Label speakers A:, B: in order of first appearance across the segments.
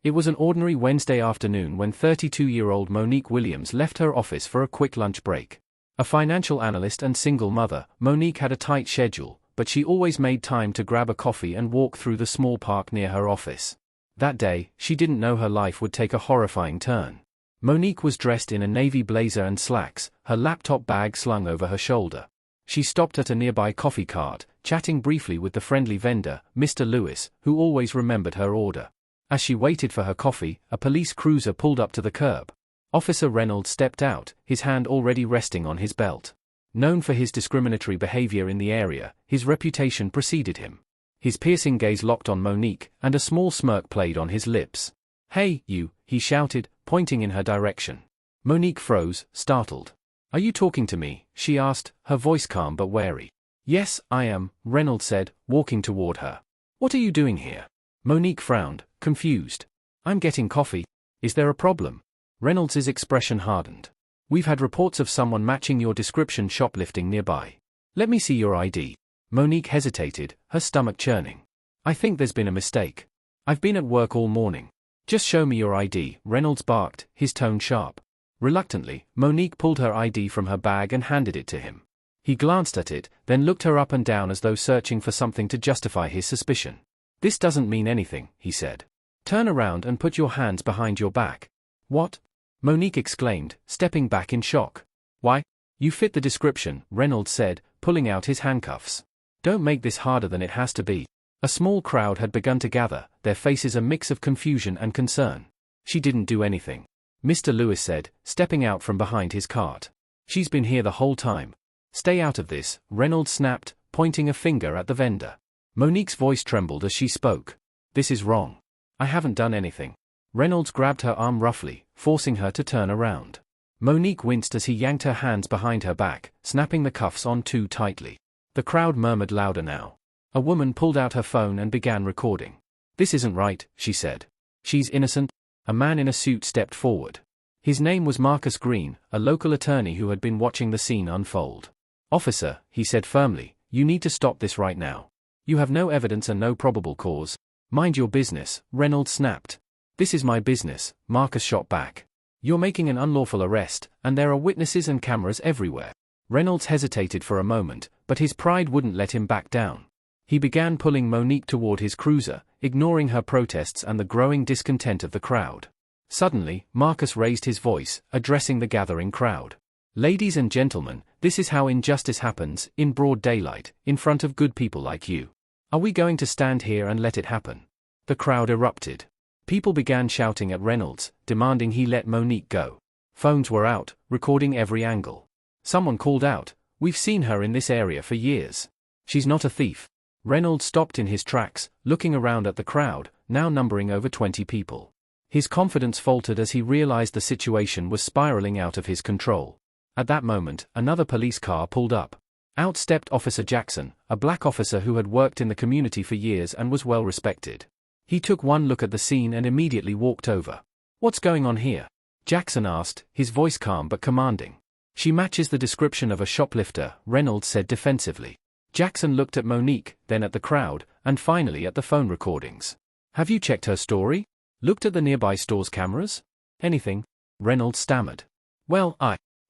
A: It was an ordinary Wednesday afternoon when 32-year-old Monique Williams left her office for a quick lunch break. A financial analyst and single mother, Monique had a tight schedule, but she always made time to grab a coffee and walk through the small park near her office. That day, she didn't know her life would take a horrifying turn. Monique was dressed in a navy blazer and slacks, her laptop bag slung over her shoulder. She stopped at a nearby coffee cart, chatting briefly with the friendly vendor, Mr. Lewis, who always remembered her order. As she waited for her coffee, a police cruiser pulled up to the curb. Officer Reynolds stepped out, his hand already resting on his belt. Known for his discriminatory behavior in the area, his reputation preceded him. His piercing gaze locked on Monique, and a small smirk played on his lips. "Hey, you," he shouted, pointing in her direction. Monique froze, startled. "Are you talking to me?" she asked, her voice calm but wary. "Yes, I am," Reynolds said, walking toward her. "What are you doing here?" Monique frowned, confused. "I'm getting coffee. Is there a problem?" Reynolds' expression hardened. "We've had reports of someone matching your description shoplifting nearby. Let me see your ID." Monique hesitated, her stomach churning. "I think there's been a mistake. I've been at work all morning." "Just show me your ID," Reynolds barked, his tone sharp. Reluctantly, Monique pulled her ID from her bag and handed it to him. He glanced at it, then looked her up and down as though searching for something to justify his suspicion. "This doesn't mean anything," he said. "Turn around and put your hands behind your back." "What?" Monique exclaimed, stepping back in shock. "Why? You fit the description," Reynolds said, pulling out his handcuffs. "Don't make this harder than it has to be." A small crowd had begun to gather, their faces a mix of confusion and concern. "She didn't do anything," Mr. Lewis said, stepping out from behind his cart. "She's been here the whole time." "Stay out of this," Reynolds snapped, pointing a finger at the vendor. Monique's voice trembled as she spoke. "This is wrong. I haven't done anything." Reynolds grabbed her arm roughly, forcing her to turn around. Monique winced as he yanked her hands behind her back, snapping the cuffs on too tightly. The crowd murmured louder now. A woman pulled out her phone and began recording. "This isn't right," she said. "She's innocent." A man in a suit stepped forward. His name was Marcus Green, a local attorney who had been watching the scene unfold. "Officer," he said firmly, "you need to stop this right now. You have no evidence and no probable cause." "Mind your business," Reynolds snapped. "This is my business," Marcus shot back. "You're making an unlawful arrest, and there are witnesses and cameras everywhere." Reynolds hesitated for a moment, but his pride wouldn't let him back down. He began pulling Monique toward his cruiser, ignoring her protests and the growing discontent of the crowd. Suddenly, Marcus raised his voice, addressing the gathering crowd. "Ladies and gentlemen, this is how injustice happens, in broad daylight, in front of good people like you. Are we going to stand here and let it happen?" The crowd erupted. People began shouting at Reynolds, demanding he let Monique go. Phones were out, recording every angle. Someone called out, "We've seen her in this area for years. She's not a thief." Reynolds stopped in his tracks, looking around at the crowd, now numbering over 20 people. His confidence faltered as he realized the situation was spiraling out of his control. At that moment, another police car pulled up. Out stepped Officer Jackson, a black officer who had worked in the community for years and was well respected. He took one look at the scene and immediately walked over. "What's going on here?" Jackson asked, his voice calm but commanding. "She matches the description of a shoplifter," Reynolds said defensively. Jackson looked at Monique, then at the crowd, and finally at the phone recordings. "Have you checked her story? Looked at the nearby store's cameras? Anything?" Reynolds stammered. "Well,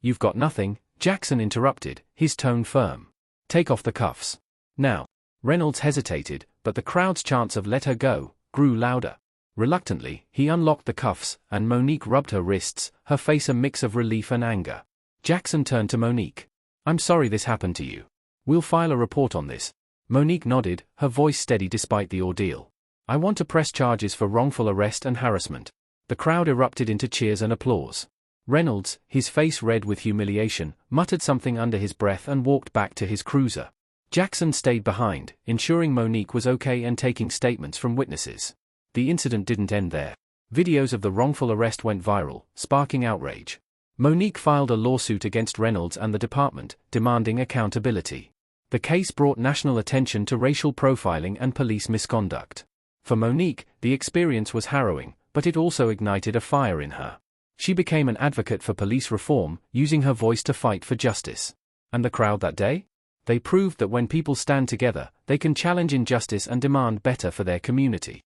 A: You've got nothing," Jackson interrupted, his tone firm. "Take off the cuffs. Now." Reynolds hesitated, but the crowd's chants of "let her go" grew louder. Reluctantly, he unlocked the cuffs, and Monique rubbed her wrists, her face a mix of relief and anger. Jackson turned to Monique. "I'm sorry this happened to you. We'll file a report on this." Monique nodded, her voice steady despite the ordeal. "I want to press charges for wrongful arrest and harassment." The crowd erupted into cheers and applause. Reynolds, his face red with humiliation, muttered something under his breath and walked back to his cruiser. Jackson stayed behind, ensuring Monique was okay and taking statements from witnesses. The incident didn't end there. Videos of the wrongful arrest went viral, sparking outrage. Monique filed a lawsuit against Reynolds and the department, demanding accountability. The case brought national attention to racial profiling and police misconduct. For Monique, the experience was harrowing, but it also ignited a fire in her. She became an advocate for police reform, using her voice to fight for justice. And the crowd that day? They proved that when people stand together, they can challenge injustice and demand better for their community.